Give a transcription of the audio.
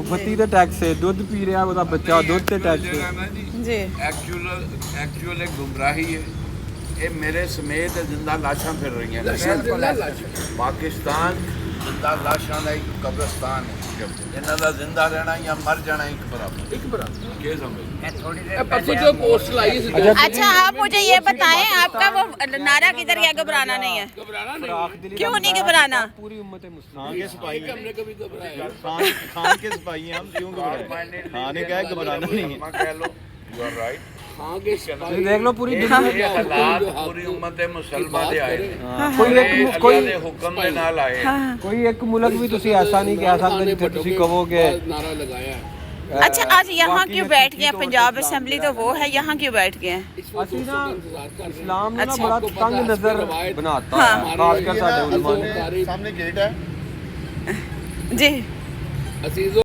ਬੱਤੀ ਦਾ ਟੈਕਸ ਹੈ, ਦੁੱਧ ਪੀ ਰਿਹਾ ਉਹਦਾ ਬੱਚਾ, ਦੁੱਧ ਤੇ ਟੈਕਸ जी एक्चुअल एक गुमराही है। ये मेरे समेत जिंदा लाशां फिर रही हैं। पाकिस्तान जिंदा लाशां का एक कब्रिस्तान है। इन्हां दा जिंदा रहना या मर जाना एक बराबर के समझ। परसों जो पोस्ट लाई थी, अच्छा आप मुझे ये बताएं, आपका वो नारा किधर गया? घबराना नहीं है, घबराना नहीं, क्यों नहीं घबराना? पूरी उम्मत मुस्लिम खान के सिपाही हैं। हमने कभी घबराया। खान के सिपाही हैं हम, क्यों घबराएं? खान ने कहा है घबराना नहीं है। कह लो यू आर राइट। हाँ के सिपाही देख लो पूरी ये दुनिया हालात पूरी उम्मत मुसलमान दे आए ने। कोई अल्लाह कोई दे हुक्म दे नाल आए। कोई एक मुल्क भी ਤੁਸੀਂ ऐसा नहीं कह सकते जिथे ਤੁਸੀਂ कहोगे नारा लगाया है। अच्छा आज यहाँ क्यों बैठ गए? पंजाब असेंबली तो वो है, यहाँ क्यों बैठ गए हैं? इस वक्त ਅਸੀਂ ਨਾ इंतजार कर रहे हैं। इस्लाम ने ना अच्छा। बड़ा तंग नजर बनाता है, खास कर ਸਾਡੇ उलमा ने। सामने गेट है। जी अजीजों